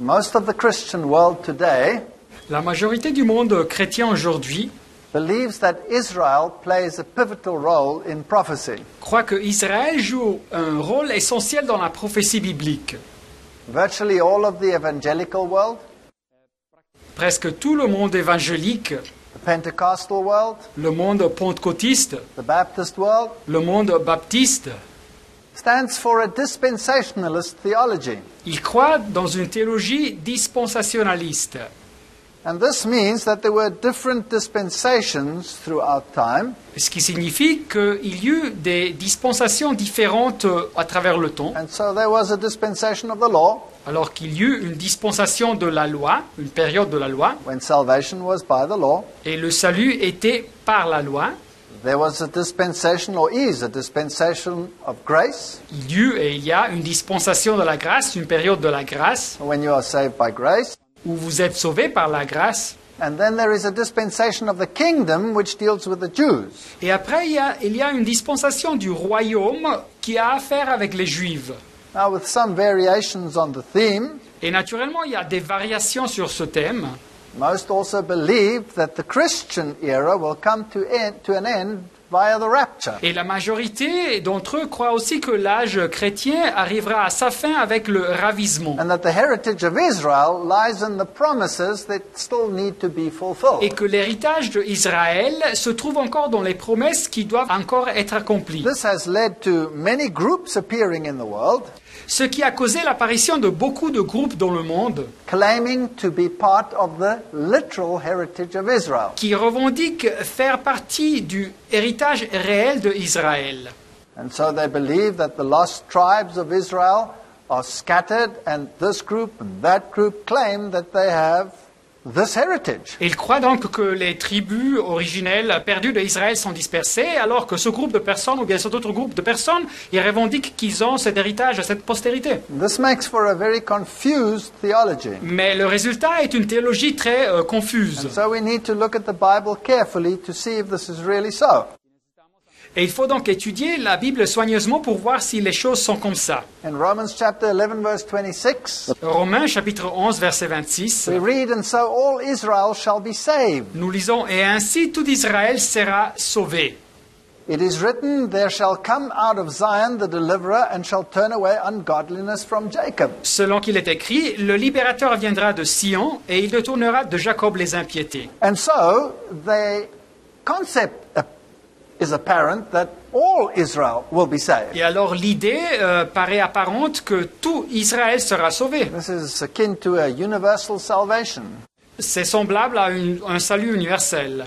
Most of the Christian world today La majorité du monde chrétien aujourd'hui believes that Israel plays a pivotal role in prophecy. croit que Israël joue un rôle essentiel dans la prophétie biblique. Virtually all of the evangelical world, Presque tout le monde évangélique, the Pentecostal world, le monde pentecôtiste, the Baptist world, le monde baptiste, stands for a dispensationalist theology. il croit dans une théologie dispensationaliste. And this means that there were different dispensations throughout time, Ce qui signifie qu'il y eut des dispensations différentes à travers le temps, and so there was a dispensation of the law, alors qu'il y eut une dispensation de la loi, une période de la loi, when salvation was by the law. et le salut était par la loi. There was a dispensation, or is a dispensation of grace, Il y eut et il y a une dispensation de la grâce, une période de la grâce, when you are saved by grace. où vous êtes sauvés par la grâce. And then there is a dispensation of the kingdom, which deals with the Jews. Et après, il y a une dispensation du royaume qui a affaire avec les Juifs. Now, with some variations on the theme, Et naturellement, il y a des variations sur ce thème. most also believe that the Christian era will come to an end via the rapture. Et la majorité d'entre eux croient aussi que l'âge chrétien arrivera à sa fin avec le ravisement. And that the heritage of Israel lies in the promises that still need to be Et fulfilled. que l'héritage d'Israël se trouve encore dans les promesses qui doivent encore être accomplies. This has led to many groups appearing in the world, Ce qui a causé l'apparition de beaucoup de groupes dans le monde claiming to be part of the literal heritage of Israel. qui revendiquent faire partie du héritage réel d'Israël. And so they believe that the lost tribes of Israel are scattered, and this group and that group claim that they have this heritage. Et ils croient donc que les tribus originelles perdues d'Israël sont dispersées, alors que ce groupe de personnes, ou bien cet autre groupe de personnes, ils revendiquent qu'ils ont cet héritage, cette postérité. This makes for a very confused theology. Mais le résultat est une théologie très confuse. So we need to look at the Bible carefully to see if this is really so. Et il faut donc étudier la Bible soigneusement pour voir si les choses sont comme ça. In Romans chapter 11 verse 26, Romains chapitre 11 verset 26, we read, "And so all Israel shall be saved. nous lisons « Et ainsi tout Israël sera sauvé. It is written, there shall come out of Zion the deliverer and shall turn away ungodliness from Jacob." Selon qu'il est écrit, le libérateur viendra de Sion et il détournera de Jacob les impiétés. And so the concept is apparent that all Israel will be saved. Et alors l'idée paraît apparente que tout Israël sera sauvé. This is akin to a universal salvation. C'est semblable à un salut universel.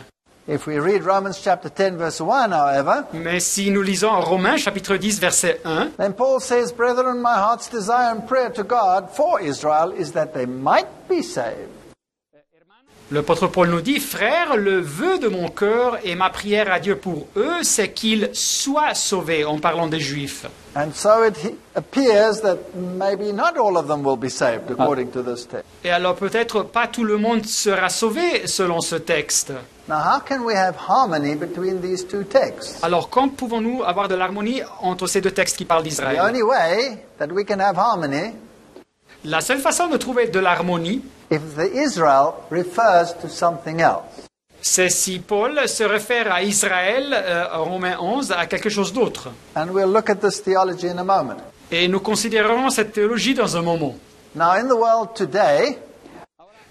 If we read Romans chapter 10 verse 1, however, Mais si nous lisons Romains chapitre 10 verset 1, then Paul says, "Brethren, my heart's desire and prayer to God for Israel is that they might be saved." l'apôtre Paul nous dit, « Frères, le vœu de mon cœur et ma prière à Dieu pour eux, c'est qu'ils soient sauvés, en parlant des Juifs. » And so it appears that maybe not all of them will be saved according to this text. Et alors peut-être pas tout le monde sera sauvé selon ce texte. Now, how can we have harmony between these two texts? Alors quand pouvons-nous avoir de l'harmonie entre ces deux textes qui parlent The d'Israël? only way that we can have harmony La seule façon de trouver de l'harmonie, if the Israel refers to something else. c'est si Paul se réfère à Israël, en Romains 11, à quelque chose d'autre. And we'll look at this theology in a moment. Et nous considérerons cette théologie dans un moment. Now, in the world today,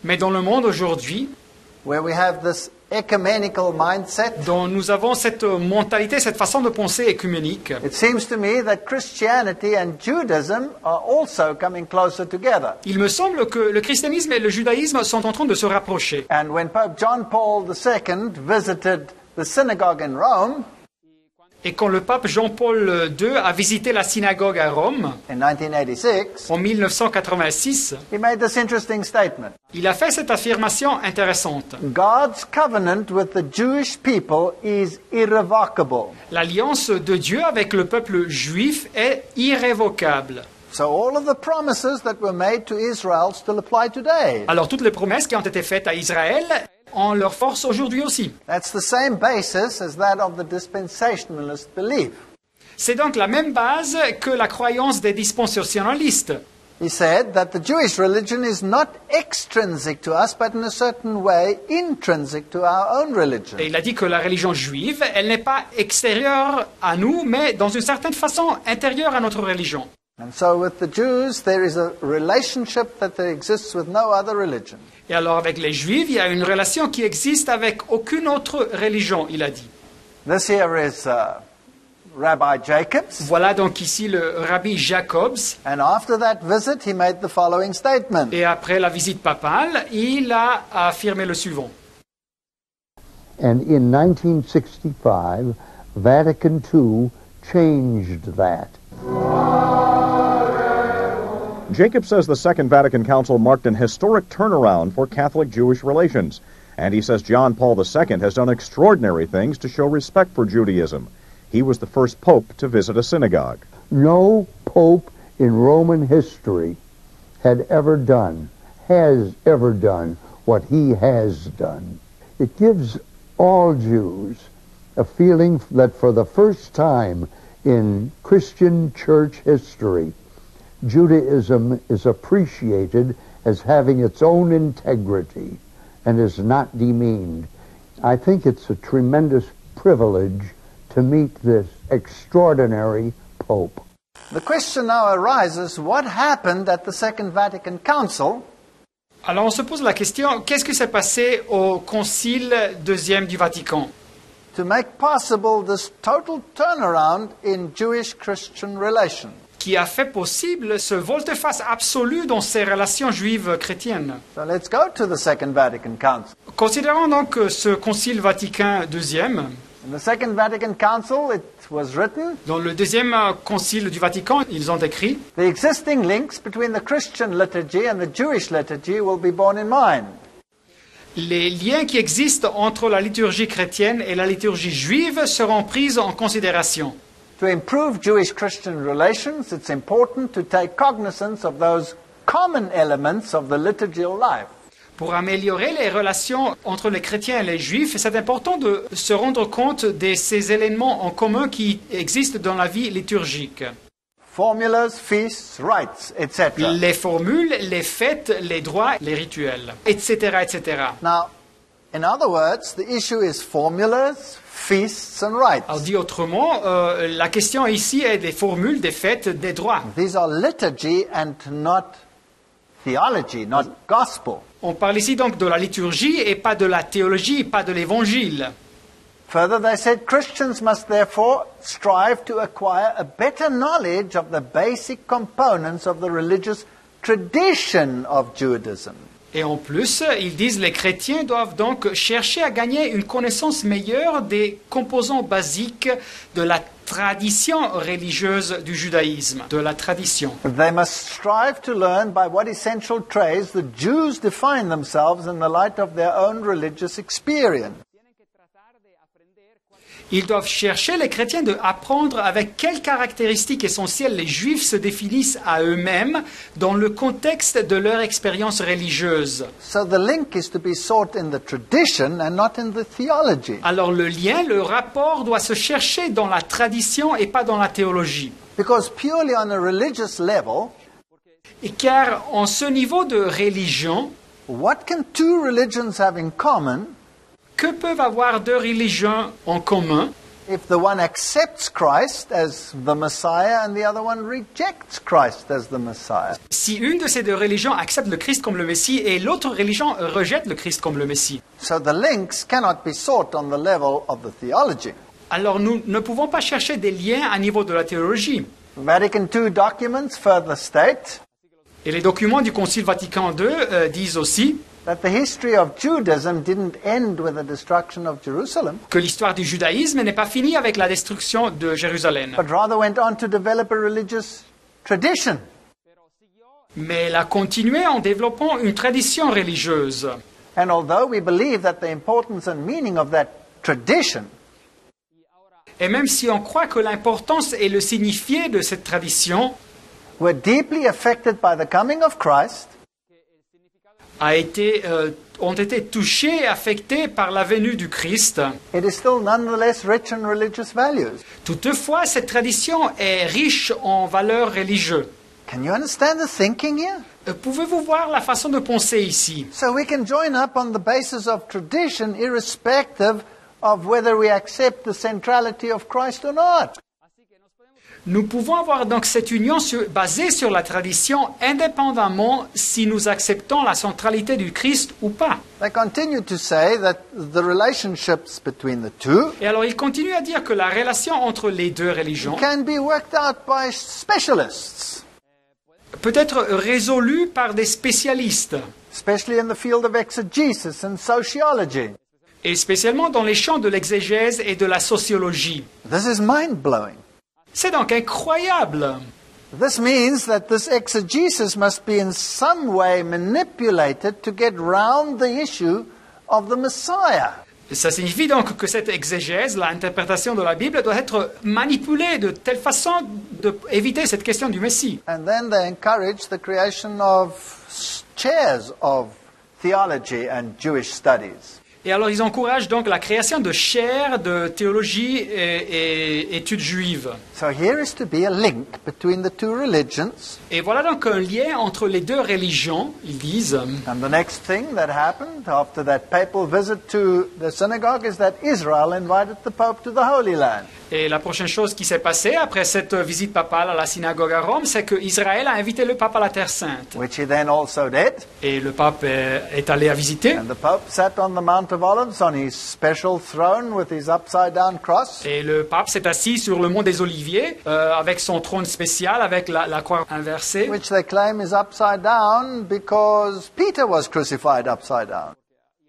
Mais dans le monde aujourd'hui, where we have this ecumenical mindset, dont nous avons cette mentalité, cette façon de penser écuménique, it seems to me that Christianity and Judaism are also coming closer together. il me semble que le christianisme et le judaïsme sont en train de se rapprocher. And when Pope John Paul II visited the synagogue in Rome Et quand le pape Jean-Paul II a visité la synagogue à Rome, in 1986, en 1986, he made this interesting statement. il a fait cette affirmation intéressante. God's covenant with the Jewish people is irrevocable. L'alliance de Dieu avec le peuple juif est irrévocable. So all of the promises that were made to Israel still apply today. Alors toutes les promesses qui ont été faites à Israël ont leur force aujourd'hui aussi. That's the same basis as that of the dispensationalist belief. C'est donc la même base que la croyance des dispensationalistes. He said that the Jewish religion is not extrinsic to us, but in a certain way intrinsic to our own religion. Et il a dit que la religion juive, elle n'est pas extérieure à nous, mais dans une certaine façon intérieure à notre religion. And so with the Jews, there is a relationship that there exists with no other religion. Et alors avec les Juifs, il y a une relation qui existe avec aucune autre religion, il a dit. This here is Rabbi Jacobs. Voilà donc ici le rabbi Jacobs. And after that visit, he made the following statement. Et après la visite papale, il a affirmé le suivant. And in 1965, Vatican II changed that. Jacob says the Second Vatican Council marked an historic turnaround for Catholic-Jewish relations. And he says John Paul II has done extraordinary things to show respect for Judaism. He was the first pope to visit a synagogue. No pope in Roman history has ever done what he has done. It gives all Jews a feeling that for the first time in Christian church history, Judaism is appreciated as having its own integrity and is not demeaned. I think it's a tremendous privilege to meet this extraordinary Pope. The question now arises, what happened at the Second Vatican Council? Alors on se pose la question, qu'est-ce qui s'est passé au Concile deuxième du Vatican To make possible this total turnaround in Jewish-Christian relations? qui a fait possible ce volte-face absolu dans ces relations juives chrétiennes. So let's go to the Second Vatican Council. Considérons donc ce Concile Vatican II. In the Second Vatican Council, it was written, Dans le deuxième Concile du Vatican, ils ont écrit the existing links between the Christian liturgy and the Jewish liturgy will be borne in mind. les liens qui existent entre la liturgie chrétienne et la liturgie juive seront pris en considération. To improve Jewish-Christian relations, it's important to take cognizance of those common elements of the liturgical life. Pour améliorer les relations entre les chrétiens et les juifs, c'est important de se rendre compte de ces éléments en commun qui existent dans la vie liturgique. Formulas, feasts, rites, etc. Les formules, les fêtes, les droits, les rituels, etc., etc. Now, in other words, the issue is formulas, feasts, and rites. Alors dit autrement, la question ici est des formules, des fêtes, des droits. These are liturgy and not theology, not gospel. On parle ici donc de la liturgie et pas de la théologie, pas de l'évangile. Further, they said Christians must therefore strive to acquire a better knowledge of the basic components of the religious tradition of Judaism. Et en plus, ils disent les chrétiens doivent donc chercher à gagner une connaissance meilleure des composants basiques de la tradition religieuse du judaïsme, de la tradition. They must strive to learn by what essential traits the Jews define themselves in the light of their own religious experience. Ils doivent chercher, les chrétiens, d'apprendre avec quelles caractéristiques essentielles les juifs se définissent à eux-mêmes dans le contexte de leur expérience religieuse. So the link is to be sought in the tradition and not in the theology. Alors le lien, le rapport doit se chercher dans la tradition et pas dans la théologie. Because purely on a religious level, Et car en ce niveau de religion, what can two religions have in common que peuvent avoir deux religions en commun if the one accepts Christ as the Messiah and the other one rejects Christ as the Messiah? si une de ces deux religions accepte le Christ comme le Messie et l'autre religion rejette le Christ comme le Messie? So the links cannot be sought on the level of the theology. Alors nous ne pouvons pas chercher des liens à niveau de la théologie. Vatican II documents further state Et les documents du Concile Vatican II disent aussi that the history of Judaism didn't end with the destruction of Jerusalem, que l'histoire du judaïsme n'est pas finie avec la destruction de Jérusalem, but rather went on to develop a religious tradition. mais elle a continué en développant une tradition religieuse. And although we believe that the importance and meaning of that tradition Et même si on croit que l'importance et le signifié de cette tradition were deeply affected by the coming of Christ, ont été touchés et affectés par la venue du Christ, it is still nonetheless rich in religious values. toutefois cette tradition est riche en valeurs religieuses. Can you understand the thinking here? Pouvez-vous voir la façon de penser ici? So we can join up on the basis of tradition, irrespective of whether we accept the centrality of Christ or not. Nous pouvons avoir donc cette union basée sur la tradition, indépendamment si nous acceptons la centralité du Christ ou pas. They continue to say that the relationships between the two Et alors il continue à dire que la relation entre les deux religions can be worked out by specialists, peut être résolue par des spécialistes, especially in the field of exegesis and sociology. et spécialement dans les champs de l'exégèse et de la sociologie. This is mind-blowing. C'est donc incroyable. This means that this exegesis must be in some way manipulated to get round the issue of the Messiah. Ça signifie donc que cette exégèse, l'interprétation de la Bible, doit être manipulée de telle façon d'éviter cette question du Messie. And then they encourage the creation of chairs of theology and Jewish studies. Et alors ils encouragent donc la création de chaires de théologie et études juives. So here is to be a link between the two religions. Et voilà donc un lien entre les deux religions, ils disent. And the next thing that happened after that papal visit to the synagogue is that Israel invited the Pope to the Holy Land. Et la prochaine chose qui s'est passée après cette visite papale à la synagogue à Rome, c'est qu'Israël a invité le pape à la Terre Sainte. Which he then also did. Et le pape est allé à visiter. And the Pope sat on the Mount of Olives on his special throne with his upside-down cross. Et le pape s'est assis sur le mont des Oliviers avec son trône spécial, avec la croix inversée. Which they claim is upside down because Peter was crucified upside down.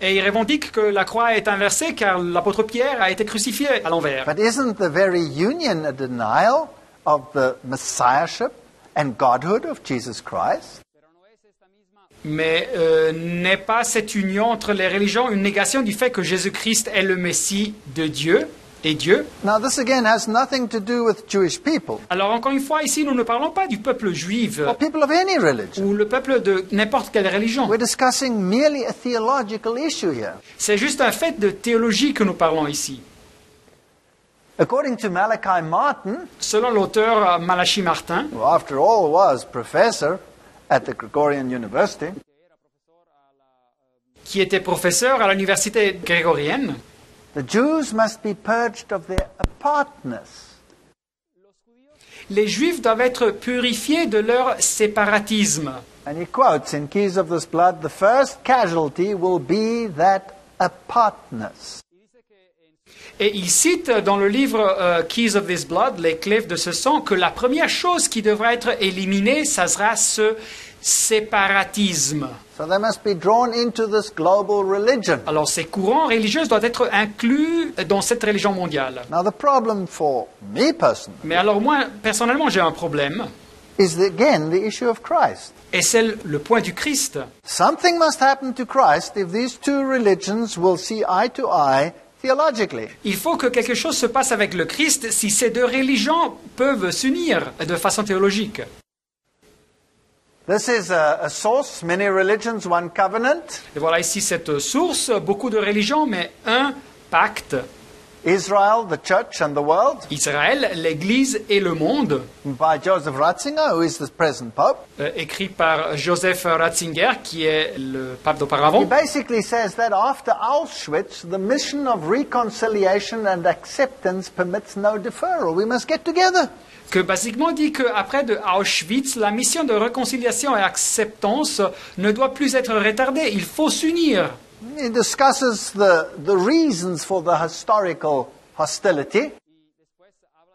Et il revendique que la croix est inversée car l'apôtre Pierre a été crucifié à l'envers. But isn't the very union a denial of the messiahship and godhood of Jesus Christ? Mais n'est pas cette union entre les religions une négation du fait que Jésus-Christ est le Messie de Dieu et Dieu? Now this again has nothing to do with Jewish people Alors encore une fois, ici, nous ne parlons pas du peuple juif or people of any religion. ou le peuple de n'importe quelle religion. We're discussing merely a theological issue here. C'est juste un fait de théologie que nous parlons ici. According to Malachi Martin, Selon l'auteur Malachi Martin, who after all was professor at the Gregorian University, qui était professeur à l'université grégorienne, the Jews must be purged of their apartness. les Juifs doivent être purifiés de leur séparatisme. And he quotes in Keys of This Blood, the first casualty will be that apartness. Et il cite dans le livre Keys of This Blood, les clefs de ce sang, que la première chose qui devra être éliminée, ça sera ce séparatisme. So they must be drawn into this global religion. Alors ces courants religieux doivent être inclus dans cette religion mondiale. Now the problem for me personally Mais alors moi, personnellement, j'ai un problème, is again the issue of Christ. et c'est le point du Christ. Something must happen to Christ if these two religions will see eye to eye theologically. Il faut que quelque chose se passe avec le Christ si ces deux religions peuvent s'unir de façon théologique. This is a source, many religions, one covenant. Et voilà ici cette source, beaucoup de religions, mais un pacte. Israel, the church and the world, Israël, l'Église et le monde, by Joseph Ratzinger, who is the present Pope. écrit par Joseph Ratzinger, qui est le pape He d'auparavant. basically says that after Auschwitz, the mission of reconciliation and acceptance permits no deferral. We must get together. Que basiquement dit qu'après de Auschwitz, la mission de réconciliation et acceptance ne doit plus être retardée. Il faut s'unir. He discusses the reasons for the historical hostility,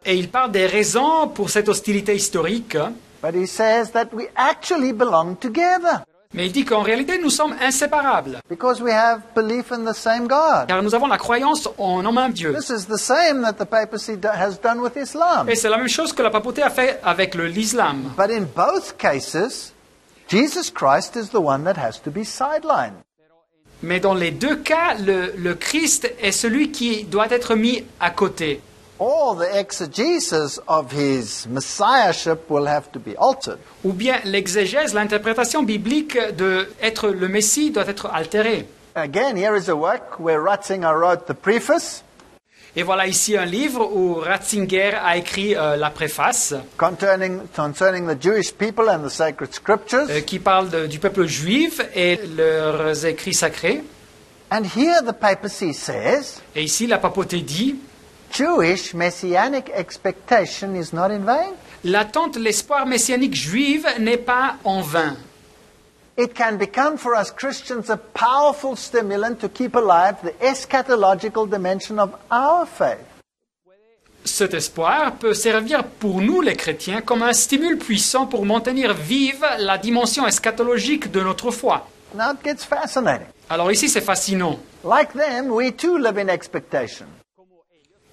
Et il parle des raisons pour cette hostilité historique. but he says that we actually belong together Mais il dit qu'en réalité, nous sommes inséparables. because we have belief in the same God. Car nous avons la croyance en un même Dieu. This is the same that the papacy has done with Islam. Et c'est la même chose que la papauté a fait avec l'islam. But in both cases, Jesus Christ is the one that has to be sidelined. Mais dans les deux cas, le Christ est celui qui doit être mis à côté. All the exegesis of his messiahship will have to be altered. Ou bien l'exégèse, l'interprétation biblique d'être le Messie doit être altérée. Again, here is a work where Ratzinger wrote the preface. Et voilà ici un livre où Ratzinger a écrit la préface concerning the Jewish people and the sacred scriptures. qui parle du peuple juif et leurs écrits sacrés. And here the papacy says, Et ici, la papauté dit, Jewish messianic expectation is not in vain. l'attente, l'espoir messianique juif n'est pas en vain. It can become for us Christians a powerful stimulant to keep alive the eschatological dimension of our faith. Cet espoir peut servir pour nous, les chrétiens, comme un stimule puissant pour maintenir vive la dimension eschatologique de notre foi. Now it gets fascinating. Alors ici, c'est fascinant. Like them, we too live in expectation.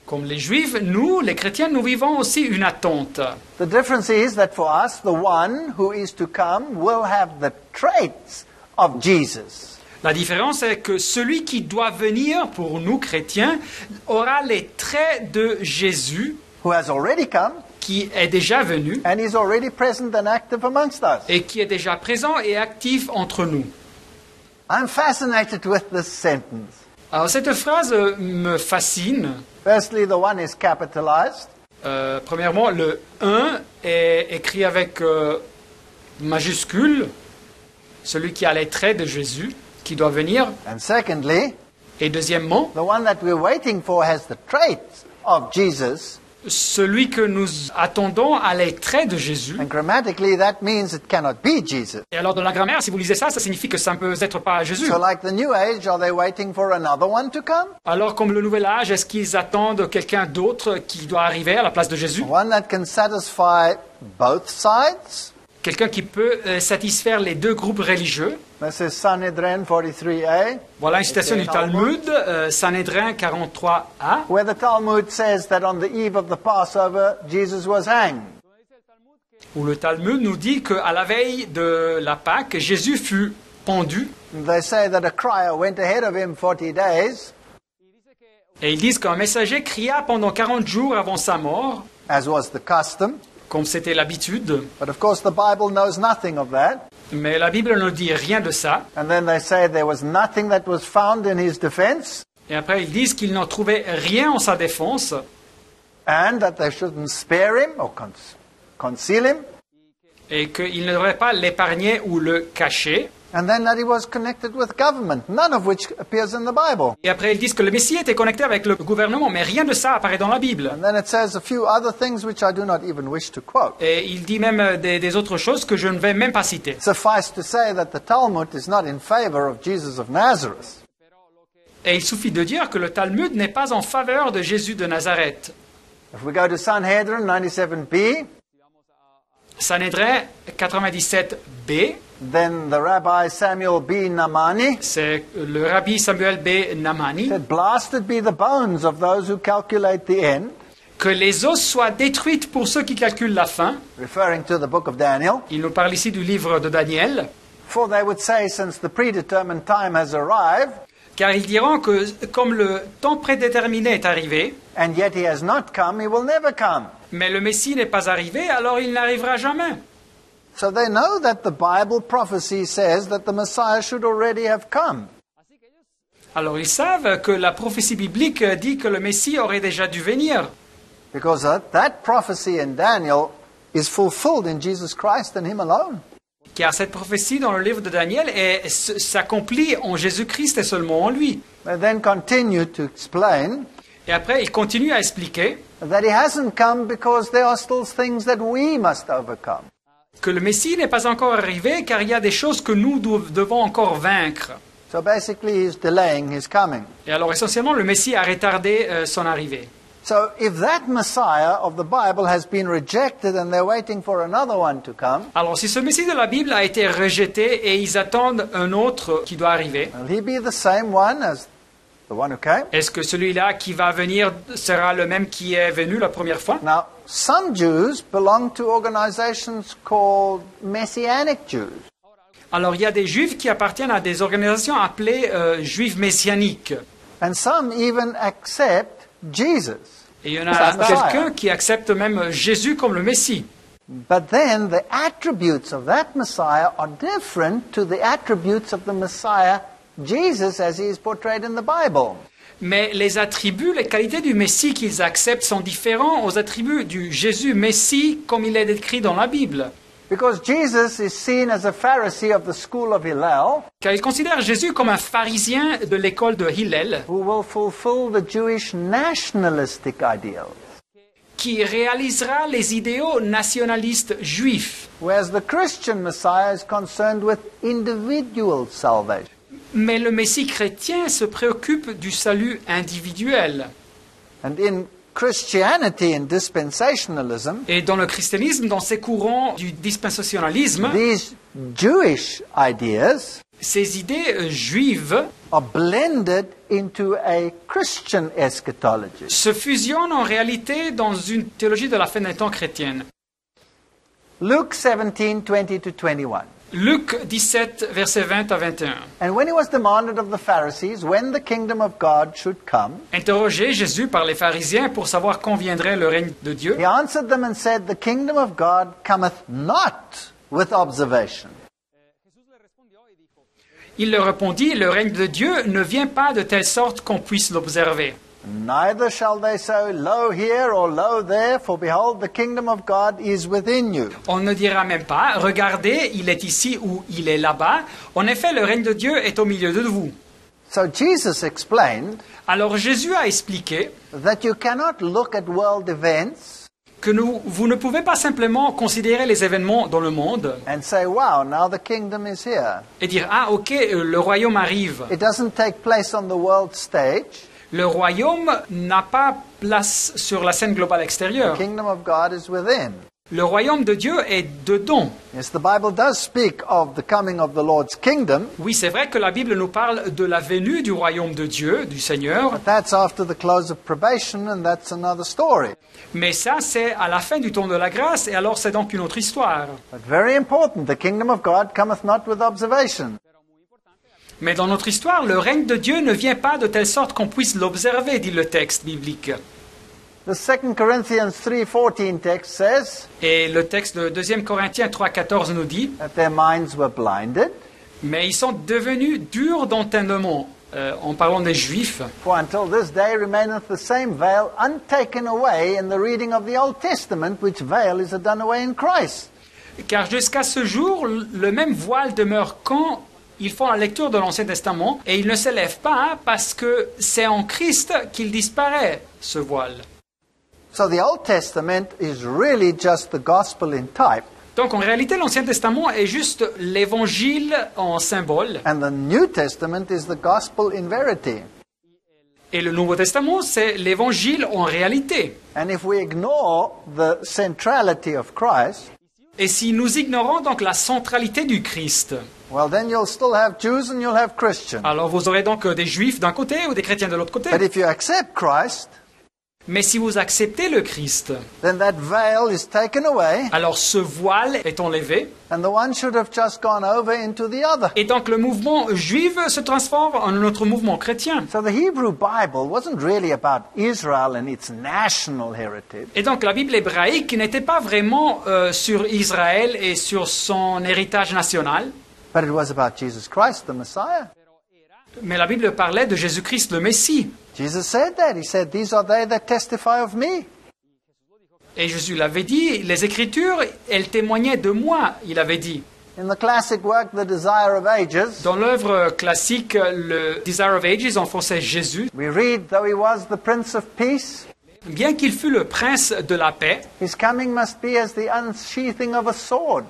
Comme les Juifs, nous, les chrétiens, nous vivons aussi une attente. The difference is that for us, the one who is to come will have the traits of Jesus. La différence est que celui qui doit venir pour nous, chrétiens, aura les traits de Jésus, Who has already come qui est déjà venu and is already present and active amongst us. et qui est déjà présent et actif entre nous. I'm fascinated with this sentence. Alors cette phrase me fascine. Firstly, the one is capitalized. Premièrement, le 1 est écrit avec majuscule, celui qui a les traits de Jésus, qui doit venir. And secondly, Et deuxièmement, the one that we're waiting for has the traits of Jesus. celui que nous attendons a les traits de Jésus. And grammatically, that means it cannot be Jesus. Et alors dans la grammaire, si vous lisez ça, ça signifie que ça ne peut être pas Jésus. So like the New Age, are they waiting for another one to come? Alors comme le Nouvel Âge, est-ce qu'ils attendent quelqu'un d'autre qui doit arriver à la place de Jésus? One that can satisfy both sides? Quelqu'un qui peut satisfaire les deux groupes religieux. This is Sanhedrin 43a, Voilà une citation du Talmud, Sanhédrin 43a, where the Talmud says that on the eve of the Passover, Jesus was hanged. où le Talmud nous dit qu'à la veille de la Pâque, Jésus fut pendu. They say that a crier went ahead of him 40 days, Et ils disent qu'un messager cria pendant 40 jours avant sa mort, as was the custom. comme c'était l'habitude. But of course, the Bible knows nothing of that. Mais la Bible ne dit rien de ça. And then they say there was nothing that was found in his defense, Et après, ils disent qu'ils n'ont trouvé rien en sa défense and that they shouldn't spare him or conceal him, et qu'ils ne devraient pas l'épargner ou le cacher. and then that he was connected with government, none of which appears in the Bible. Et après, ils disent que le Messie était connecté avec le gouvernement, mais rien de ça apparaît dans la Bible. And then it says a few other things which I do not even wish to quote. Et il dit même des autres choses que je ne vais même pas citer. Suffice to say that the Talmud is not in favor of Jesus of Nazareth. Et il suffit de dire que le Talmud n'est pas en faveur de Jésus de Nazareth. If we go to Sanhedrin 97b, Sanhédrin 97b, then the Rabbi Samuel B. Namani c'est le rabbi Samuel B. Namani, said, "Blasted be the bones of those who calculate the end," que les os soient détruites pour ceux qui calculent la fin. referring to the book of Daniel. Il nous parle ici du livre de Daniel, For they would say, since the predetermined time has arrived, car ils diront que comme le temps prédéterminé est arrivé, and yet he has not come, he will never come. mais le Messie n'est pas arrivé, alors il n'arrivera jamais. So they know that the Bible prophecy says that the Messiah should already have come. Alors ils savent que la prophétie biblique dit que le Messie aurait déjà dû venir, Because that prophecy in Daniel is fulfilled in Jesus Christ and him alone. car cette prophétie dans le livre de Daniel s'accomplit en Jésus-Christ et seulement en lui. They then continue to explain Et après, il continue à expliquer that he hasn't come because there are still things that we must overcome. que le Messie n'est pas encore arrivé car il y a des choses que nous devons encore vaincre. So basically he's delaying his coming. Et alors essentiellement, le Messie a retardé son arrivée. So if that Messiah of the Bible has been rejected and they're waiting for another one to come, Alors si ce Messie de la Bible a été rejeté et ils attendent un autre qui doit arriver, will he be the same one as the one who came? est-ce que celui-là qui va venir sera le même qui est venu la première fois? Now, some Jews belong to organizations called Messianic Jews. Alors il y a des Juifs qui appartiennent à des organisations appelées Juifs messianiques. And some even accept Jesus. Et il y en as a the Messiah. quelqu'un qui accepte même Jésus comme le Messie. But then the attributes of that Messiah are different to the attributes of the Messiah Jesus as he is portrayed in the Bible. Mais les attributs, les qualités du Messie qu'ils acceptent sont différents aux attributs du Jésus Messie comme il est décrit dans la Bible. Because Jesus is seen as a Pharisee of the school of Hillel, Car ils considèrent Jésus comme un pharisien de l'école de Hillel, who will fulfill the Jewish nationalistic ideals, qui réalisera les idéaux nationalistes juifs. whereas the Christian Messiah is concerned with individual salvation. Mais le Messie chrétien se préoccupe du salut individuel. And in Christianity and dispensationalism, Et dans le christianisme, dans ces courants du dispensationalisme, these Jewish ideas ces idées juives are blended into a Christian eschatology. se fusionnent en réalité dans une théologie de la fin des temps chrétienne. Luke 17, 20 to 21. Luc 17, versets 20 à 21. And when it was demanded of the Pharisees when the kingdom of God should come, Interrogé Jésus par les pharisiens pour savoir quand viendrait le règne de Dieu, he answered them and said, the kingdom of God cometh not with observation. il leur répondit, le règne de Dieu ne vient pas de telle sorte qu'on puisse l'observer. Neither shall they say, lo here or lo there, for behold, the kingdom of God is within you. On ne dira même pas, regardez, il est ici ou il est là-bas. En effet, le règne de Dieu est au milieu de vous. So Jesus explained Alors Jésus a expliqué that you cannot look at world events que vous ne pouvez pas simplement considérer les événements dans le monde and say, wow, now the kingdom is here. et dire, ah ok, le royaume arrive. It doesn't take place on the world stage. Le royaume n'a pas place sur la scène globale The extérieure. kingdom of God is within. Le royaume de Dieu est dedans. Yes, the Bible does speak of the coming of the Lord's kingdom, Oui, c'est vrai que la Bible nous parle de la venue du royaume de Dieu, du Seigneur, but that's after the close of probation, and that's another story. mais ça c'est à la fin du temps de la grâce et alors c'est donc une autre histoire. But very important, the kingdom of God cometh not with observation. Mais dans notre histoire, le règne de Dieu ne vient pas de telle sorte qu'on puisse l'observer, dit le texte biblique. The 2 Corinthians 3:14 text says Et le texte de 2 Corinthiens 3,14 nous dit that their minds were blinded, mais ils sont devenus durs d'entendement, en parlant des Juifs. for until this day remaineth the same veil untaken away in the reading of the Old Testament, which veil is done away in Christ. Car jusqu'à ce jour, le même voile demeure quand ils font la lecture de l'Ancien Testament et il ne s'élève pas parce que c'est en Christ qu'il disparaît, ce voile. So the Old Testament is really just the gospel in type, Donc en réalité, l'Ancien Testament est juste l'Évangile en symbole and the New Testament is the gospel in verity. et le Nouveau Testament, c'est l'Évangile en réalité. And if we ignore the centrality of Christ, Et si nous ignorons donc la centralité du Christ, well, then you'll still have Jews and you'll have Christians. alors vous aurez donc des Juifs d'un côté ou des chrétiens de l'autre côté. But if you accept Christ, Mais si vous acceptez le Christ, then that veil is taken away, alors ce voile est enlevé and the one should have just gone over into the other. et donc le mouvement juif se transforme en notre mouvement chrétien. So the Hebrew Bible wasn't really about Israel and its national heritage. Et donc la Bible hébraïque n'était pas vraiment sur Israël et sur son héritage national, But it was about Jesus Christ, the Messiah. mais la Bible parlait de Jésus-Christ le Messie. Jesus said that. He said, these are they that testify of me. Et Jésus l'avait dit, les Écritures, elles témoignaient de moi, il avait dit. In the classic work, The Desire of Ages, Dans l'œuvre classique, le Desire of Ages, en français Jésus, we read, though he was the Prince of Peace, bien qu'il fût le prince de la paix, his coming must be as the unsheathing of a sword.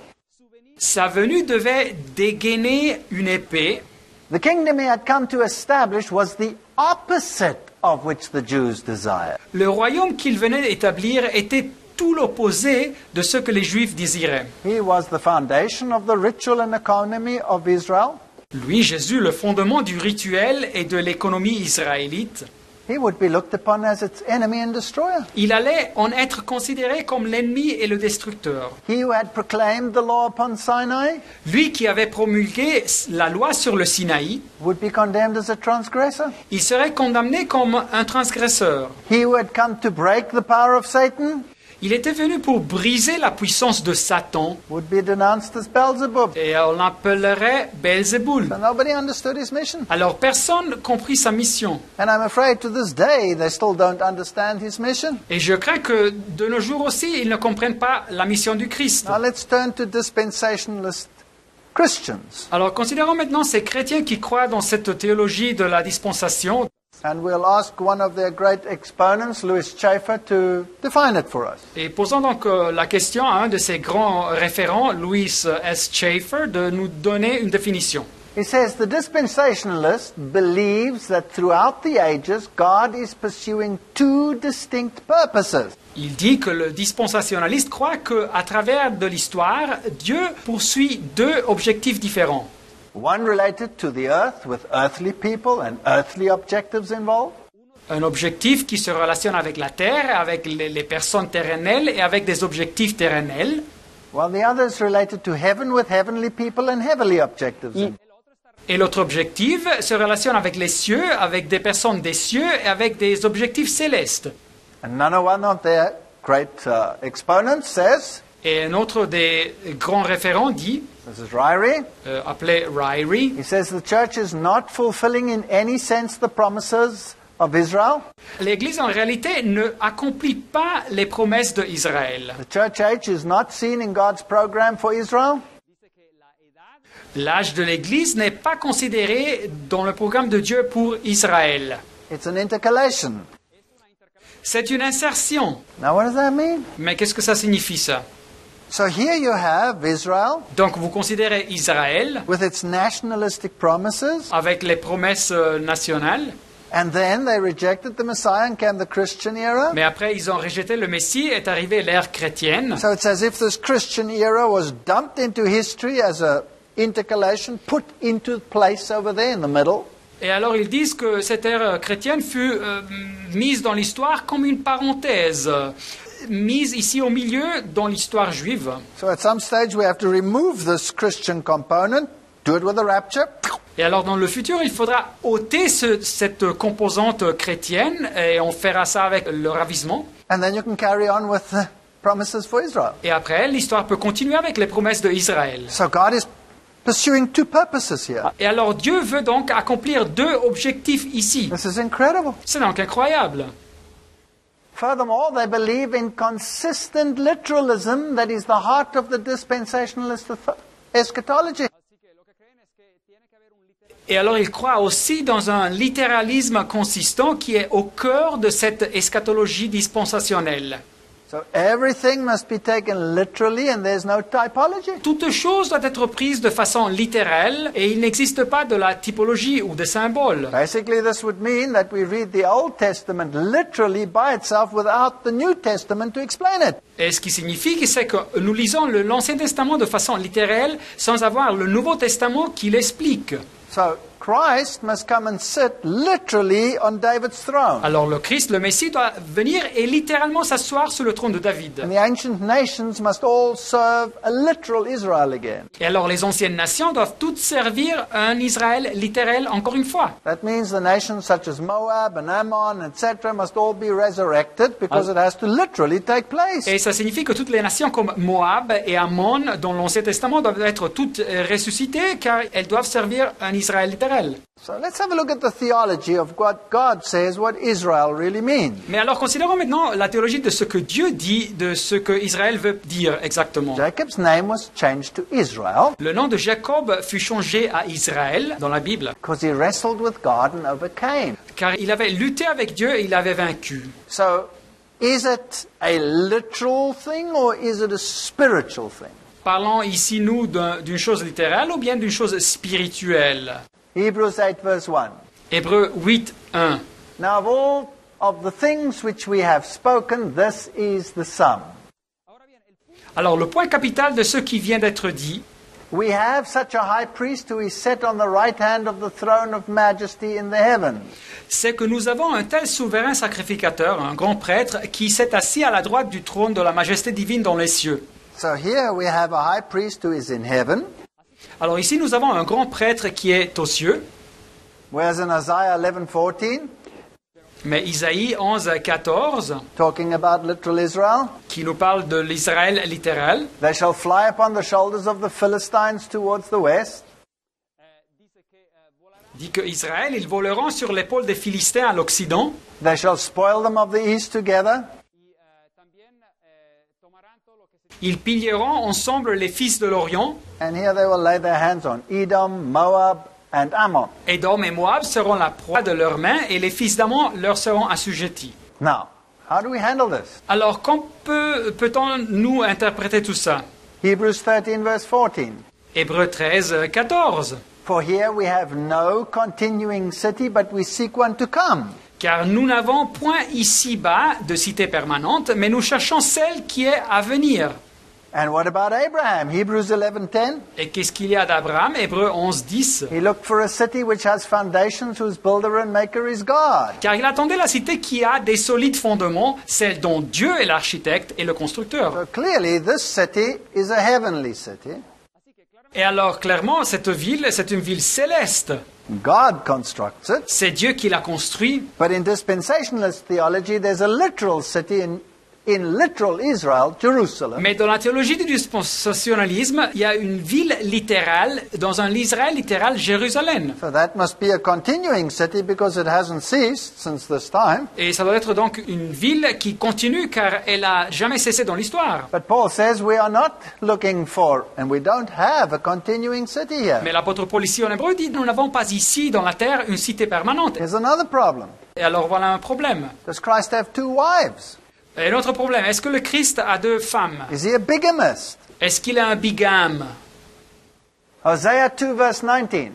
sa venue devait dégainer une épée. The kingdom he had come to establish was the opposite of which the Jews desired. Le royaume qu'il venait établir était tout l'opposé de ce que les Juifs désiraient. He was the foundation of the ritual and economy of Israel. Lui, Jésus, le fondement du rituel et de l'économie israélite, He would be looked upon as its enemy and destroyer. il allait en être considéré comme l'ennemi et le destructeur. He who had proclaimed the law upon Sinai Lui qui avait promulgué la loi sur le Sinaï, would be condemned as a transgressor. il serait condamné comme un transgresseur. He who had come to break the power of Satan Il était venu pour briser la puissance de Satan would be denounced as Beelzebub. et on l'appellerait Belzéboul. So nobody understood his mission. Alors personne comprit sa mission. And I'm afraid to this day they still don't understand his mission. Et je crains que de nos jours aussi, ils ne comprennent pas la mission du Christ. Now let's turn to dispensationalist Christians. Alors considérons maintenant ces chrétiens qui croient dans cette théologie de la dispensation. And we'll ask one of their great exponents, Louis Schaeffer, to define it for us. Et posons donc la question à un de ces grands référents, Louis S. Schaeffer, de nous donner une définition. He says the dispensationalist believes that throughout the ages God is pursuing two distinct purposes. Il dit que le dispensationaliste croit qu'à travers de l'histoire, Dieu poursuit deux objectifs différents. One related to the earth with earthly people and earthly objectives involved. Un objectif qui se relationne avec la terre, avec les personnes terrenelles et avec des objectifs terrenels. While the other is related to heaven with heavenly people and heavenly objectives involved. Et l'autre objectif se relationne avec les cieux, avec des personnes des cieux et avec des objectifs célestes. Another one of their great exponents says, Et un autre des grands référents dit, this is Ryrie, appelé Ryrie, he says the church is not fulfilling in any sense the promises of Israel. l'Église en réalité ne accomplit pas les promesses d'Israël. The church age is not seen in God's program for Israel. L'âge de l'Église n'est pas considéré dans le programme de Dieu pour Israël. It's an intercalation. C'est une insertion. Now what does that mean? Mais qu'est-ce que ça signifie ça? So here you have Israel Donc vous considérez Israël with its nationalistic promises, avec les promesses nationales, and then they rejected the Messiah and came the Christian era. mais après ils ont rejeté le Messie, est arrivée l'ère chrétienne. So it's as if this Christian era was dumped into history as a intercalation, put into place over there in the middle. Et alors ils disent que cette ère chrétienne fut mise dans l'histoire comme une parenthèse, mise ici au milieu dans l'histoire juive. So at some stage we have to remove this Christian component, do it with the rapture, Et alors dans le futur, il faudra ôter cette composante chrétienne et on fera ça avec le ravissement. and then you can carry on with the promises for Israel. Et après, l'histoire peut continuer avec les promesses d'Israël. So God is pursuing two purposes here. Et alors Dieu veut donc accomplir deux objectifs ici. This is incredible. C'est donc incroyable. Furthermore, they believe in consistent literalism that is the heart of the dispensationalist eschatology. Et alors il croit aussi dans un littéralisme consistant qui est au cœur de cette eschatologie dispensationnelle. So everything must be taken literally and there's no typology. Toute chose doit être prise de façon littérale et il n'existe pas de la typologie ou de symbole. Basically, this would mean that we read the Old Testament literally by itself without the New Testament to explain it. Et ce qui signifie que c'est que nous lisons l'Ancien Testament de façon littérale sans avoir le Nouveau Testament qui l'explique. So Christ must come and sit literally on David's throne. Alors le Christ, le Messie, doit venir et littéralement s'asseoir sur le trône de David. And the ancient nations must all serve a literal Israel again. Et alors les anciennes nations doivent toutes servir un Israël littéral encore une fois. That means the nations such as Moab and Ammon, etc., must all be resurrected because it has to literally take place. Et ça signifie que toutes les nations comme Moab et Ammon dans l'Ancien Testament doivent être toutes ressuscitées car elles doivent servir un Israël littéral. So let's have a look at the theology of what God says what Israel really means. Mais alors considérons maintenant la théologie de ce que Dieu dit, de ce que Israël veut dire exactement. Jacob's name was changed to Israel Le nom de Jacob fut changé à Israël dans la Bible because he wrestled with God and overcame. car il avait lutté avec Dieu et il avait vaincu. So is it a literal thing or is it a spiritual thing? Parlons ici, nous, d'une chose littérale ou bien d'une chose spirituelle. Hebrews 8 verse 1. Hébreux 8, 1. Now of all of the things which we have spoken, this is the sum. Alors, le point capital de ce qui vient d'être dit, We have such a high priest who is set on the right hand of the throne of majesty in the heavens. c'est que nous avons un tel souverain sacrificateur, un grand prêtre, qui s'est assis à la droite du trône de la majesté divine dans les cieux. So here we have a high priest who is in heaven, Alors ici, nous avons un grand prêtre qui est aux cieux, whereas in Isaiah 11:14, Mais Isaïe 11, 14, talking about literal Israel, qui nous parle de l'Israël littéral, they shall fly upon the shoulders of the Philistines towards the west. dit que Israël, ils voleront sur l'épaule des Philistins à l'Occident. They shall spoil them of the east together. Ils pilleront ensemble les fils de l'Orient. And here they will lay their hands on Edom, Moab, and Ammon. Édom et Moab seront la proie de leurs mains et les fils d'Ammon leur seront assujettis. Now, how do we handle this? Alors, comment peut-on nous interpréter tout ça? Hebrews 13, verse 14. Hébreux 13, 14. For here we have no continuing city, but we seek one to come. Car nous n'avons point ici-bas de cité permanente, mais nous cherchons celle qui est à venir. And what about Abraham? Hebrews 11:10. Et qu'est-ce qu'il y a d'Abraham? Hébreux 11, 10. He looked for a city which has foundations, whose builder and maker is God. Car il attendait la cité qui a des solides fondements, celle dont Dieu est l'architecte et le constructeur. So clearly, this city is a heavenly city. Et alors, clairement, cette ville, c'est une ville céleste. God constructs it. C'est Dieu qui l'a construit. But in dispensationalist theology, there's a literal city in literal Israel, Jerusalem. Mais dans la théologie du dispensationalisme, il y a une ville littérale, dans un Israël littéral, Jérusalem. So that must be a continuing city because it hasn't ceased since this time. Et ça doit être donc une ville qui continue car elle n'a jamais cessé dans l'histoire. But Paul says we are not looking for, and we don't have a continuing city here. Mais l'apôtre Paul ici en hébreu dit, nous n'avons pas ici dans la terre une cité permanente. Here's another problem. Et alors voilà un problème. Does Christ have two wives? Et l'autre problème, est-ce que le Christ a deux femmes? Is he a bigamist? Est-ce qu'il a un bigame? Hosea 2 verse 19.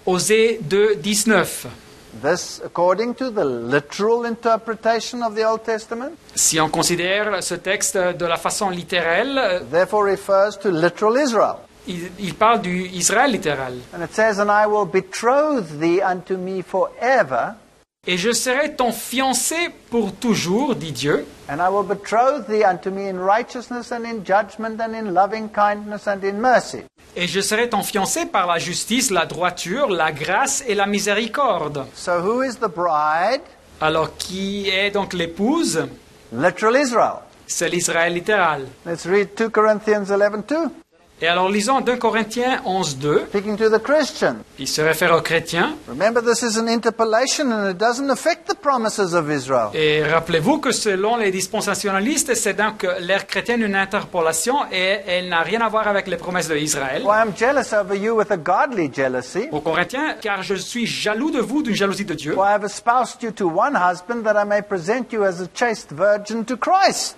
Osée 2, 19. This, according to the literal interpretation of the Old Testament, Si on considère ce texte de la façon littérale, therefore refers to literal Israel. il parle du Israël littéral. And it says, and I will betroth thee unto me forever, Et je serai ton fiancé pour toujours, dit Dieu. and I will betroth thee unto me in righteousness and in judgment and in loving kindness and in mercy. Et je serai ton fiancé par la justice, la droiture, la grâce et la miséricorde. So who is the bride? Alors, qui est donc l'épouse? Literal Israel. C'est l'Israël littéral. Let's read 2 Corinthians 11:2. Et alors, lisons 2 Corinthiens 11, 2. Speaking to the Christian. Il se réfère aux chrétiens. Remember, this is an interpolation and it doesn't affect the promises of Israel. Et rappelez-vous que selon les dispensationalistes, c'est donc l'ère chrétienne une interpolation et elle n'a rien à voir avec les promesses d'Israël. Why, I'm jealous over you with a godly jealousy. Aux Corinthiens, car je suis jaloux de vous d'une jalousie de Dieu. For I have espoused you to one husband that I may present you as a chaste virgin to Christ.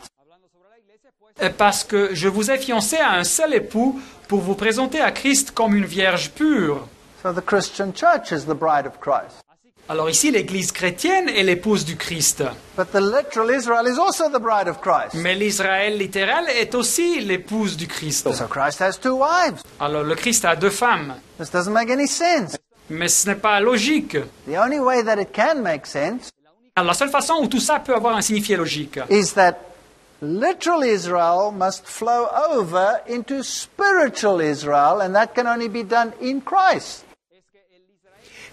Parce que je vous ai fiancé à un seul époux pour vous présenter à Christ comme une vierge pure. So the Christian church is the bride of Christ. Alors ici, l'Église chrétienne est l'épouse du Christ. But the literal Israel is also the bride of Christ. Mais l'Israël littéral est aussi l'épouse du Christ. So Christ has two wives. Alors le Christ a deux femmes. This doesn't make any sense. Mais ce n'est pas logique. The only way that it can make sense Alors la seule façon où tout ça peut avoir un signifié logique, is that literal Israel must flow over into spiritual Israel, and that can only be done in Christ.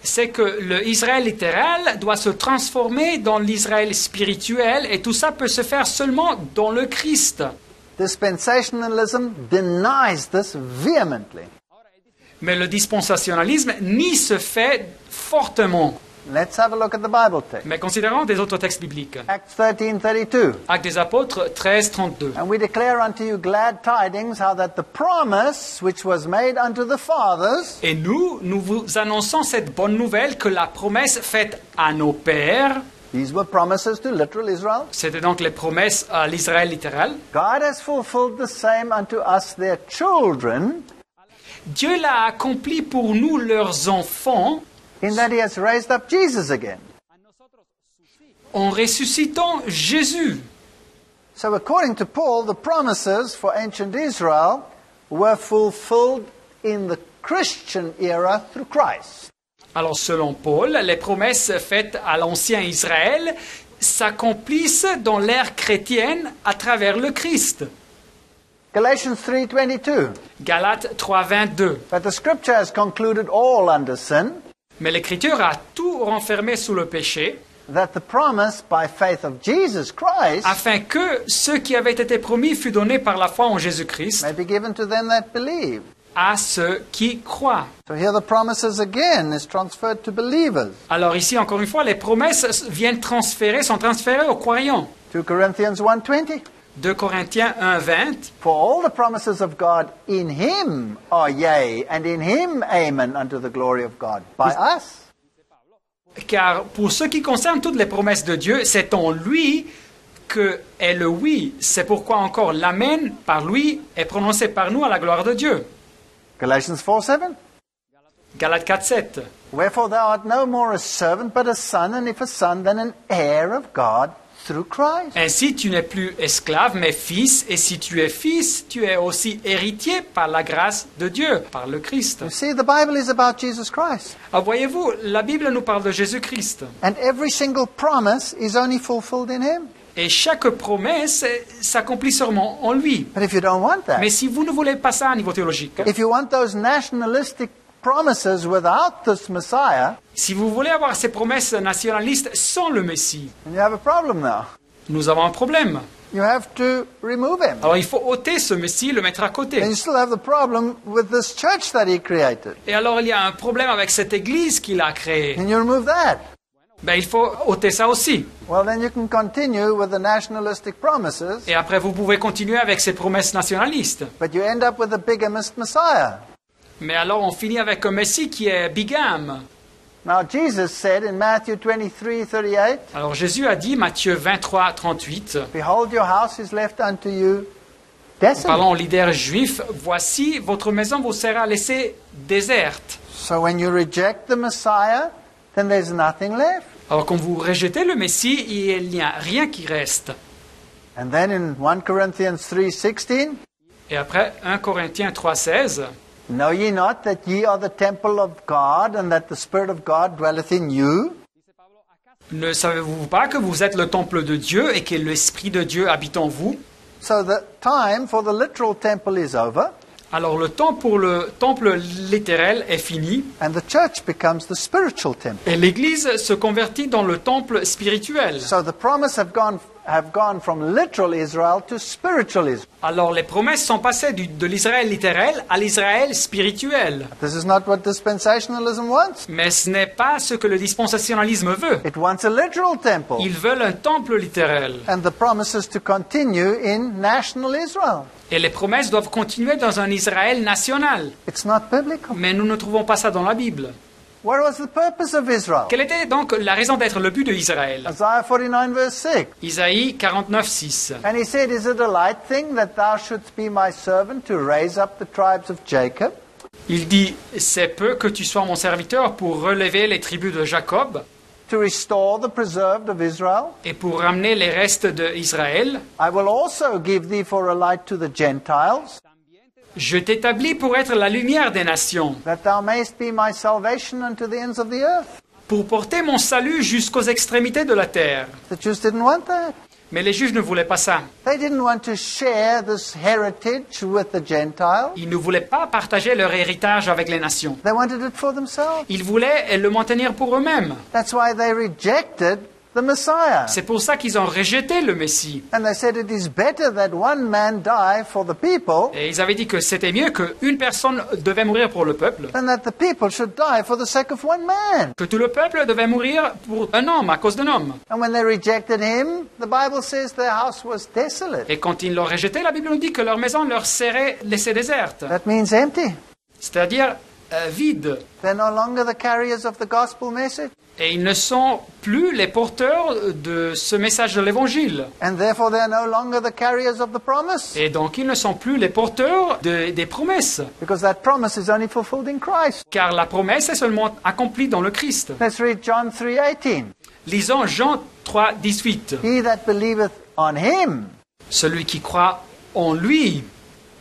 c'est que le Israël littéral doit se transformer dans l'Israël spirituel et tout ça peut se faire seulement dans le Christ. Dispensationalism denies this vehemently. Mais le dispensationalisme nie ce fait fortement. Let's have a look at the Bible text. Mais considérons des autres textes bibliques. Acts 13:32. Actes des Apôtres 13, 32. And we declare unto you glad tidings, how that the promise which was made unto the fathers Et nous vous annonçons cette bonne nouvelle que la promesse faite à nos pères, these were promises to literal Israel. c'était donc les promesses à l'Israël littéral, God has fulfilled the same unto us, their children, Dieu l'a accompli pour nous, leurs enfants, in that he has raised up Jesus again. en ressuscitant Jésus. So according to Paul, the promises for ancient Israel were fulfilled in the Christian era through Christ. Alors selon Paul, les promesses faites à l'ancien Israël s'accomplissent dans l'ère chrétienne à travers le Christ. Galatians 3:22. Galates 3, 22. But the scripture has concluded all under sin, Mais l'Écriture a tout renfermé sous le péché, that the promise by faith of Jesus Christ afin que ce qui avait été promis fût donné par la foi en Jésus-Christ may be given to them that believe. à ceux qui croient. So here the promises again is transferred to believers. Alors ici, encore une fois, les promesses sont transférées aux croyants. 2 Corinthians 1:20. 2 Corinthiens 1:20. For all the promises of God in him are yea, and in him amen unto the glory of God. By us. Car pour ce qui concerne toutes les promesses de Dieu, c'est en lui que est le oui. C'est pourquoi encore l'amen par lui est prononcé par nous à la gloire de Dieu. Galatians 4:7. Galates 4:7. Wherefore thou art no more a servant, but a son, and if a son, then an heir of God through Christ. Ainsi, tu n'es plus esclave, mais fils, et si tu es fils, tu es aussi héritier par la grâce de Dieu, par le Christ. You see, the Bible is about Jesus Christ. Alors voyez-vous, la Bible nous parle de Jésus-Christ. And every single promise is only fulfilled in him. Et chaque promesse s'accomplit seulement en lui. But if you don't want that, Mais si vous ne voulez pas ça à niveau théologique, if you want those nationalistic promises without this Messiah, si vous voulez avoir ces promesses nationalistes sans le Messie, then you have a problem now. nous avons un problème. You have to remove him. Alors il faut ôter ce Messie, le mettre à côté. And you still have the problem with this church that he created. Et alors il y a un problème avec cette église qu'il a créée. And you remove that. Ben, il faut ôter ça aussi. Well, then you can continue with the nationalistic promises, Et après vous pouvez continuer avec ces promesses nationalistes. but you end up with a bigamist Messiah. Mais alors on finit avec un Messie qui est bigame. Now, Jesus said in Matthew 23:38, Alors Jésus a dit, Matthieu 23:38, Behold, your house is left unto you desolate. parlant aux leaders juifs, voici, votre maison vous sera laissée déserte. So when you reject the Messiah, then there's nothing left. Alors quand vous rejetez le Messie, il n'y a rien qui reste. And then in 1 Corinthians 3:16, Et après 1 Corinthiens 3:16, Know ye not that ye are the temple of God, and that the Spirit of God dwelleth in you? ne savez-vous pas que vous êtes le temple de Dieu et que l'Esprit de Dieu habite en vous? So the time for the literal temple is over, Alors le temps pour le temple littéral est fini and the church becomes the spiritual temple. et l'Église se convertit dans le temple spirituel. So the promise have gone from literal Israel to spiritual Israel. Alors les promesses sont passées de l'Israël littéral à l'Israël spirituel. This is not what dispensationalism wants. Mais ce n'est pas ce que le dispensationalisme veut. It wants a literal temple. Ils veulent un temple littéral. And the promise is to continue in national Israel. Et les promesses doivent continuer dans un Israël national. It's not biblical. Mais nous ne trouvons pas ça dans la Bible. What was the purpose of Israel? Quelle était donc la raison d'être, le but de Israël? Isaiah 49 verse 6. Isaïe 49:6. And he said, Is it a light thing that thou shouldst be my servant to raise up the tribes of Jacob? Il dit, c'est peu que tu sois mon serviteur pour relever les tribus de Jacob To restore the preserved of Israel? et pour ramener les restes d'Israël. I will also give thee for a light to the Gentiles, Je t'établis pour être la lumière des nations, that thou mayest be my salvation unto the ends of the earth. pour porter mon salut jusqu'aux extrémités de la terre. The Jews didn't want that. Mais les Juifs ne voulaient pas ça. They didn't want to share this heritage with the Gentiles. Ils ne voulaient pas partager leur héritage avec les nations. They wanted it for themselves. Ils voulaient le maintenir pour eux-mêmes. That's why they rejected the Messiah. C'est pour ça qu'ils ont rejeté le Messie. And they said it is better that one man die for the people Et ils avaient dit que c'était mieux qu'une personne devait mourir pour le peuple, than that the people should die for the sake of one man. que tout le peuple devait mourir pour un homme, à cause d'un homme. And when they rejected him, the Bible says their house was desolate. Et quand ils l'ont rejeté, la Bible nous dit que leur maison leur serait laissée déserte, That means empty. c'est-à-dire vide. They're no longer the carriers of the gospel message, Et ils ne sont plus les porteurs de ce message de l'Évangile. and therefore they're no longer the carriers of the promise, Et donc ils ne sont plus les porteurs des promesses, because that promise is only fulfilled in Christ. car la promesse est seulement accomplie dans le Christ. Let's read John 3:18. Lisons Jean 3:18. He that believeth on him Celui qui croit en lui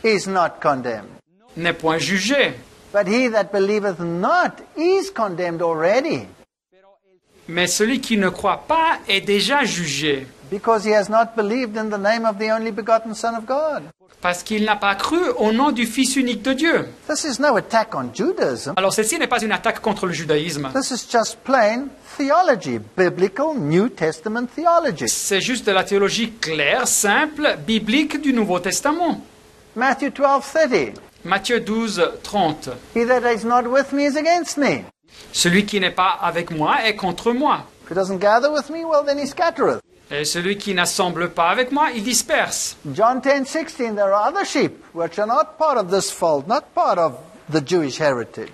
is not condemned, n'est point jugé, but he that believeth not is condemned already, Mais celui qui ne croit pas est déjà jugé, because he has not believed in the name of the only begotten Son of God. parce qu'il n'a pas cru au nom du Fils unique de Dieu. This is no attack on Judaism. Alors ceci n'est pas une attaque contre le judaïsme. This is just plain theology, biblical New Testament theology. C'est juste de la théologie claire, simple, biblique du Nouveau Testament. Matthew 12:30. Matthieu 12, 30. He that is not with me is against me. Celui qui n'est pas avec moi est contre moi. If he doesn't gather with me, well, then he scattereth. Et celui qui n'assemble pas avec moi, il disperse. John 10:16, there are other sheep which are not part of this fold, not part of the Jewish heritage.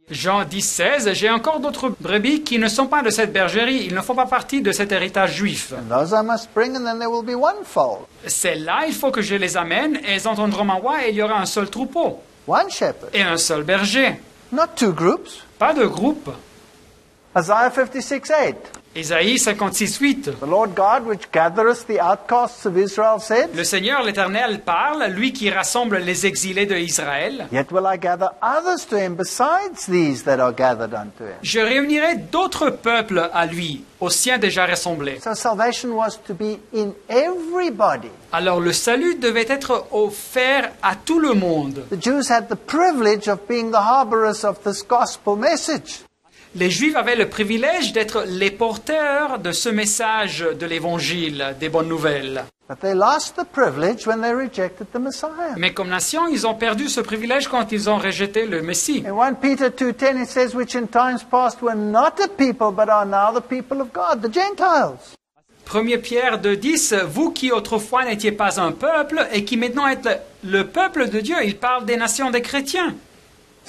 Jean 10, 16, j'ai encore d'autres brebis qui ne sont pas de cette bergerie, ils ne font pas partie de cet héritage juif. And those I must bring, and then there will be one fold, C'est là, il faut que je les amène, et ils entendront ma voix, et il y aura un seul troupeau, one shepherd, et un seul berger. not two groups. Pas de groupe. Isaiah 56:8. Ésaïe 56, 8. The Lord God, which gathereth the outcasts of Israel, said, Le Seigneur l'Éternel parle, lui qui rassemble les exilés de Israël. Yet will I gather others to him besides these that are gathered unto him. Je réunirai d'autres peuples à lui, aux siens déjà rassemblés. So salvation was to be in everybody. Alors le salut devait être offert à tout le monde. The Jews had the privilege of being the harborers of this gospel message. Les Juifs avaient le privilège d'être les porteurs de ce message de l'Évangile, des bonnes nouvelles. But they lost the privilege when they rejected the Messiah. Mais comme nation, ils ont perdu ce privilège quand ils ont rejeté le Messie. In 1 Peter 2:10 it says, which in times past were not a people, but are now the people of God, the Gentiles. 1 Pierre 2,10, vous qui autrefois n'étiez pas un peuple et qui maintenant êtes le peuple de Dieu, il parle des nations des chrétiens.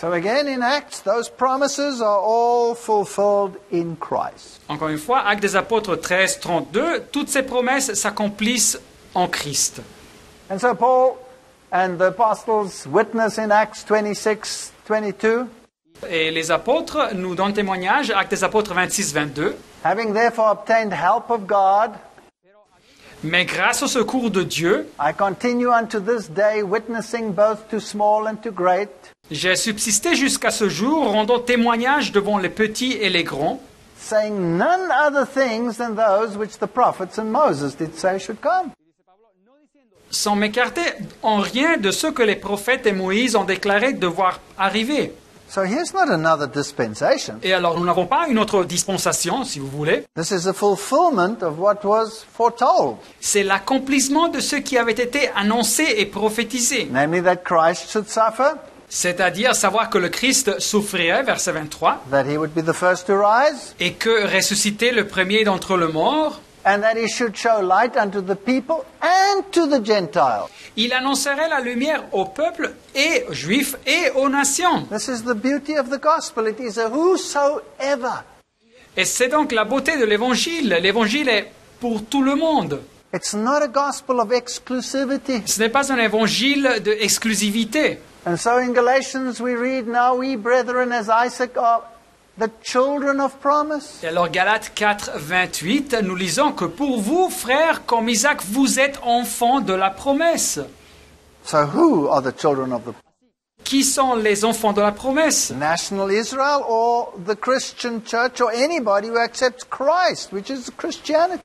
So again in Acts, those promises are all fulfilled in Christ. Encore une fois, Actes des Apôtres 13, 32, toutes ces promesses s'accomplissent en Christ. And so Paul and the apostles witness in Acts 26:22, Et les apôtres nous donnent témoignage, Actes des Apôtres 26, 22. having therefore obtained help of God, Mais grâce au secours de Dieu, I continue unto this day witnessing both to small and to great, j'ai subsisté jusqu'à ce jour, rendant témoignage devant les petits et les grands, saying none other things than those which the prophets and Moses did say should come. sans m'écarter en rien de ce que les prophètes et Moïse ont déclaré devoir arriver. So here's not another dispensation. Et alors, nous n'avons pas une autre dispensation, si vous voulez. This is a fulfillment of what was foretold, C'est l'accomplissement de ce qui avait été annoncé et prophétisé. namely that Christ should suffer, C'est-à-dire savoir que le Christ souffrirait, verset 23, that he would be the first to rise, et que ressuscité le premier d'entre les morts, and that he should show light unto the people and to the Gentiles. il annoncerait la lumière au peuple et aux Juifs et aux nations. This is the beauty of the gospel. It is a whosoever. Et c'est donc la beauté de l'Évangile. L'Évangile est pour tout le monde. It's not a gospel of exclusivity. Ce n'est pas un évangile d'exclusivité. And so in Galatians we read, now we brethren as Isaac are the children of promise. Et alors Galates 4, 28, nous lisons que pour vous, frères, comme Isaac, vous êtes enfants de la promesse. So who are the children of the Qui sont les enfants de la promesse? national Israel or the Christian church or anybody who accepts Christ, which is Christianity?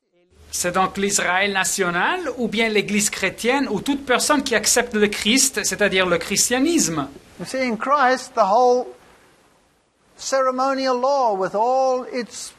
C'est donc l'Israël national ou bien l'Église chrétienne ou toute personne qui accepte le Christ, c'est-à-dire le christianisme. You see, in Christ, the whole ceremonial law with all its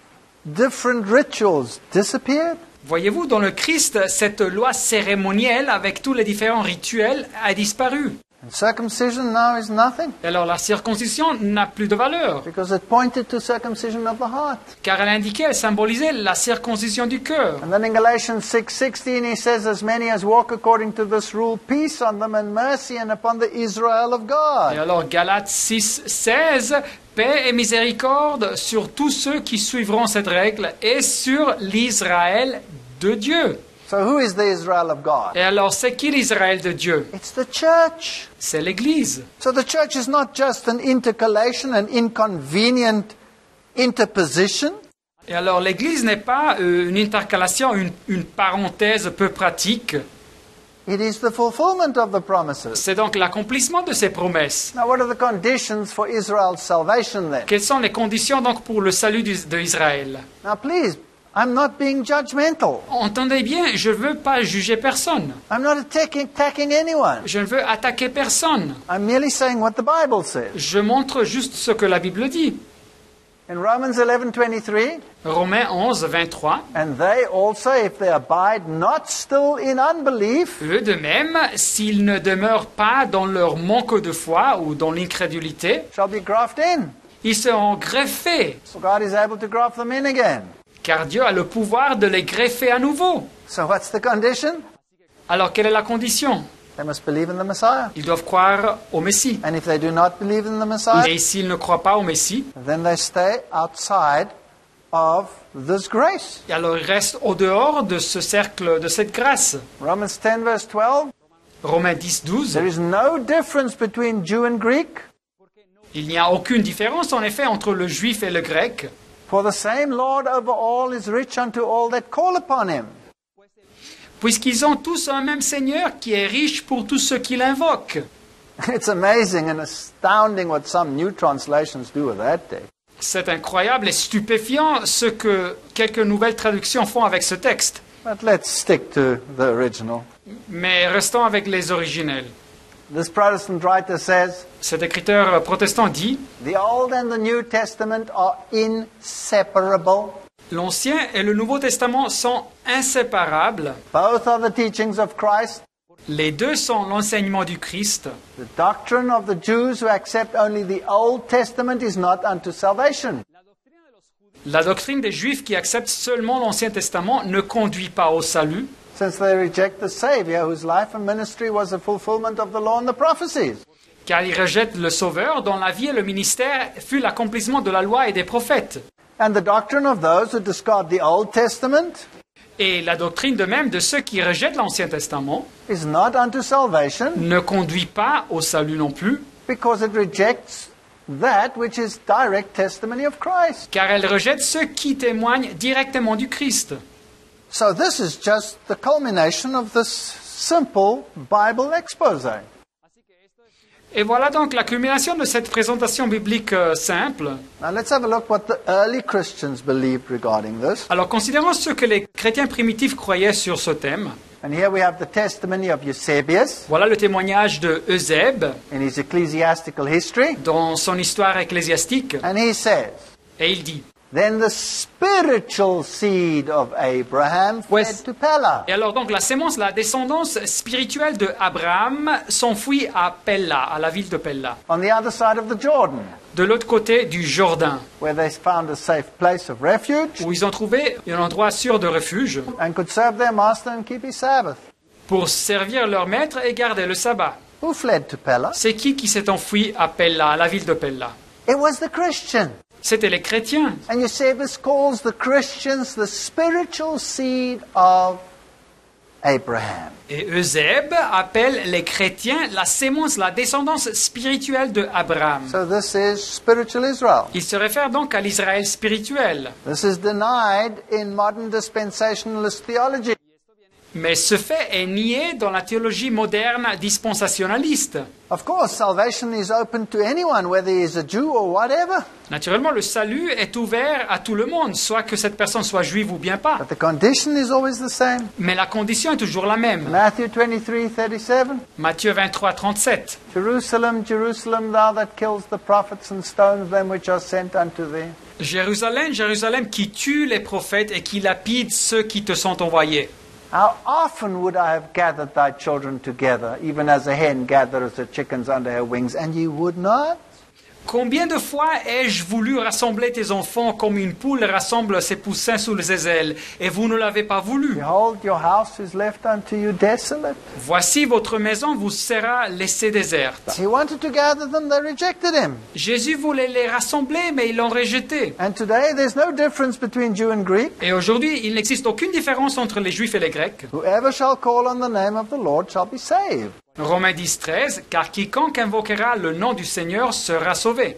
different rituals disappeared. Voyez-vous, dans le Christ, cette loi cérémonielle avec tous les différents rituels a disparu. And circumcision now is nothing Et alors la circoncision n'a plus de valeur, because it pointed to circumcision of the heart. car elle indiquait, elle symbolisait la circoncision du cœur. And then in Galatians 6:16 he says, as many as walk according to this rule, peace on them and mercy and upon the Israel of Et God. alors Galates 6, 16, paix et miséricorde sur tous ceux qui suivront cette règle et sur l'Israël de Dieu. So who is the Israel of God? Et alors c'est qui l'Israël de Dieu? It's the church. C'est l'Église. So the church is not just an intercalation, an inconvenient interposition. Et alors l'Église n'est pas une intercalation, une parenthèse peu pratique. It is the fulfillment of the promises. C'est donc l'accomplissement de ces promesses. Now, what are the conditions for Israel's salvation then? Quelles sont les conditions donc pour le salut d'Israël? Now, please, I'm not being judgmental. Entendez bien, je ne veux pas juger personne. I'm not attacking anyone. Je ne veux attaquer personne. I'm merely saying what the Bible says. Je montre juste ce que la Bible dit. In Romans 11:23, Romains 11, 23. and they also, if they abide not still in unbelief, Eux de même, s'ils ne demeurent pas dans leur manque de foi ou dans l'incrédulité, shall be grafted in. ils seront greffés, So God is able to graft them in again. car Dieu a le pouvoir de les greffer à nouveau. So what's the condition? Alors quelle est la condition? They must believe in the Messiah. Ils doivent croire au Messie. And if they do not believe in the Messiah, Et s'ils ne croient pas au Messie, then they stay outside of this grace. et alors ils restent au dehors de ce cercle, de cette grâce. Romans 10 verse 12, Romains 10, 12. there is no difference between Jew and Greek, Il n'y a aucune différence en effet entre le juif et le grec, for the same Lord over all is rich unto all that call upon him. puisqu'ils ont tous un même Seigneur qui est riche pour tous ceux qui l'invoquent. It's amazing and astounding what some new translations do with that text. C'est incroyable et stupéfiant ce que quelques nouvelles traductions font avec ce texte. But let's stick to the original. Mais restons avec les originels. This Protestant writer says, Cet écriteur protestant dit the Old and the New Testament are inseparable. « L'Ancien et le Nouveau Testament sont inséparables. Both are the teachings of Christ. Les deux sont l'enseignement du Christ. The doctrine of the Jews who accept only the Old Testament is not unto salvation. La doctrine des Juifs qui acceptent seulement l'Ancien Testament ne conduit pas au salut, Since they reject the Savior whose life and ministry was a fulfillment of the law and the prophecies. car ils rejettent le Sauveur dont la vie et le ministère fut l'accomplissement de la loi et des prophètes. And the doctrine of those who discard the Old Testament Et la doctrine de même de ceux qui rejettent l'Ancien Testament is not unto salvation ne conduit pas au salut non plus, because it rejects that which is direct testimony of Christ. car elle rejette ceux qui témoignent directement du Christ. So this is just the culmination of this simple Bible expose. Et voilà donc la culmination de cette présentation biblique simple. Now let's have a look what the early Christians believed regarding this. Alors considérons ce que les chrétiens primitifs croyaient sur ce thème. And here we have the testimony of Eusebius Voilà le témoignage de Eusèbe in his ecclesiastical history. dans son histoire ecclésiastique. And he says, Et il dit, then the spiritual seed of Abraham fled Yes. to Pella. et alors donc la sémence, la descendance spirituelle de Abraham s'enfuit à Pella, à la ville de Pella, On the other side of the Jordan, de l'autre côté du Jourdain, where they found a safe place of refuge où ils ont trouvé un endroit sûr de refuge and could serve their master and keep his Sabbath. pour servir leur maître et garder le sabbat. Who fled to Pella? C'est qui s'est enfui à Pella, à la ville de Pella? It was the Christian. C'était les chrétiens. And Eusebius calls the Christians the spiritual seed of Abraham. Et Eusèbe appelle les chrétiens la sémence, la descendance spirituelle de Abraham. So this is spiritual Israel. Il se réfère donc à l'Israël spirituel. This is denied in modern dispensationalist theology. Mais ce fait est nié dans la théologie moderne dispensationaliste. Of course, salvation is open to anyone, whether he is a Jew or whatever. Naturellement, le salut est ouvert à tout le monde, soit que cette personne soit juive ou bien pas. But the condition is always the same. Mais la condition est toujours la même. Matthew 23:37. Matthieu 23, 37. Jerusalem, Jerusalem, thou that kills the prophets and stones them which are sent unto thee. Jérusalem, Jérusalem, qui tue les prophètes et qui lapide ceux qui te sont envoyés. How often would I have gathered thy children together, even as a hen gathers her chickens under her wings, and ye would not? Combien de fois ai-je voulu rassembler tes enfants comme une poule rassemble ses poussins sous les ailes, et vous ne l'avez pas voulu? Behold, your house is left unto you desolate. Voici votre maison vous sera laissée déserte. He wanted to gather them, they rejected him. Jésus voulait les rassembler, mais ils l'ont rejeté. And today there's no difference between Jew and Greek. Et aujourd'hui, il n'existe aucune différence entre les Juifs et les Grecs. Whoever shall call on the name of the Lord shall be saved. Romains 10, 13, car quiconque invoquera le nom du Seigneur sera sauvé.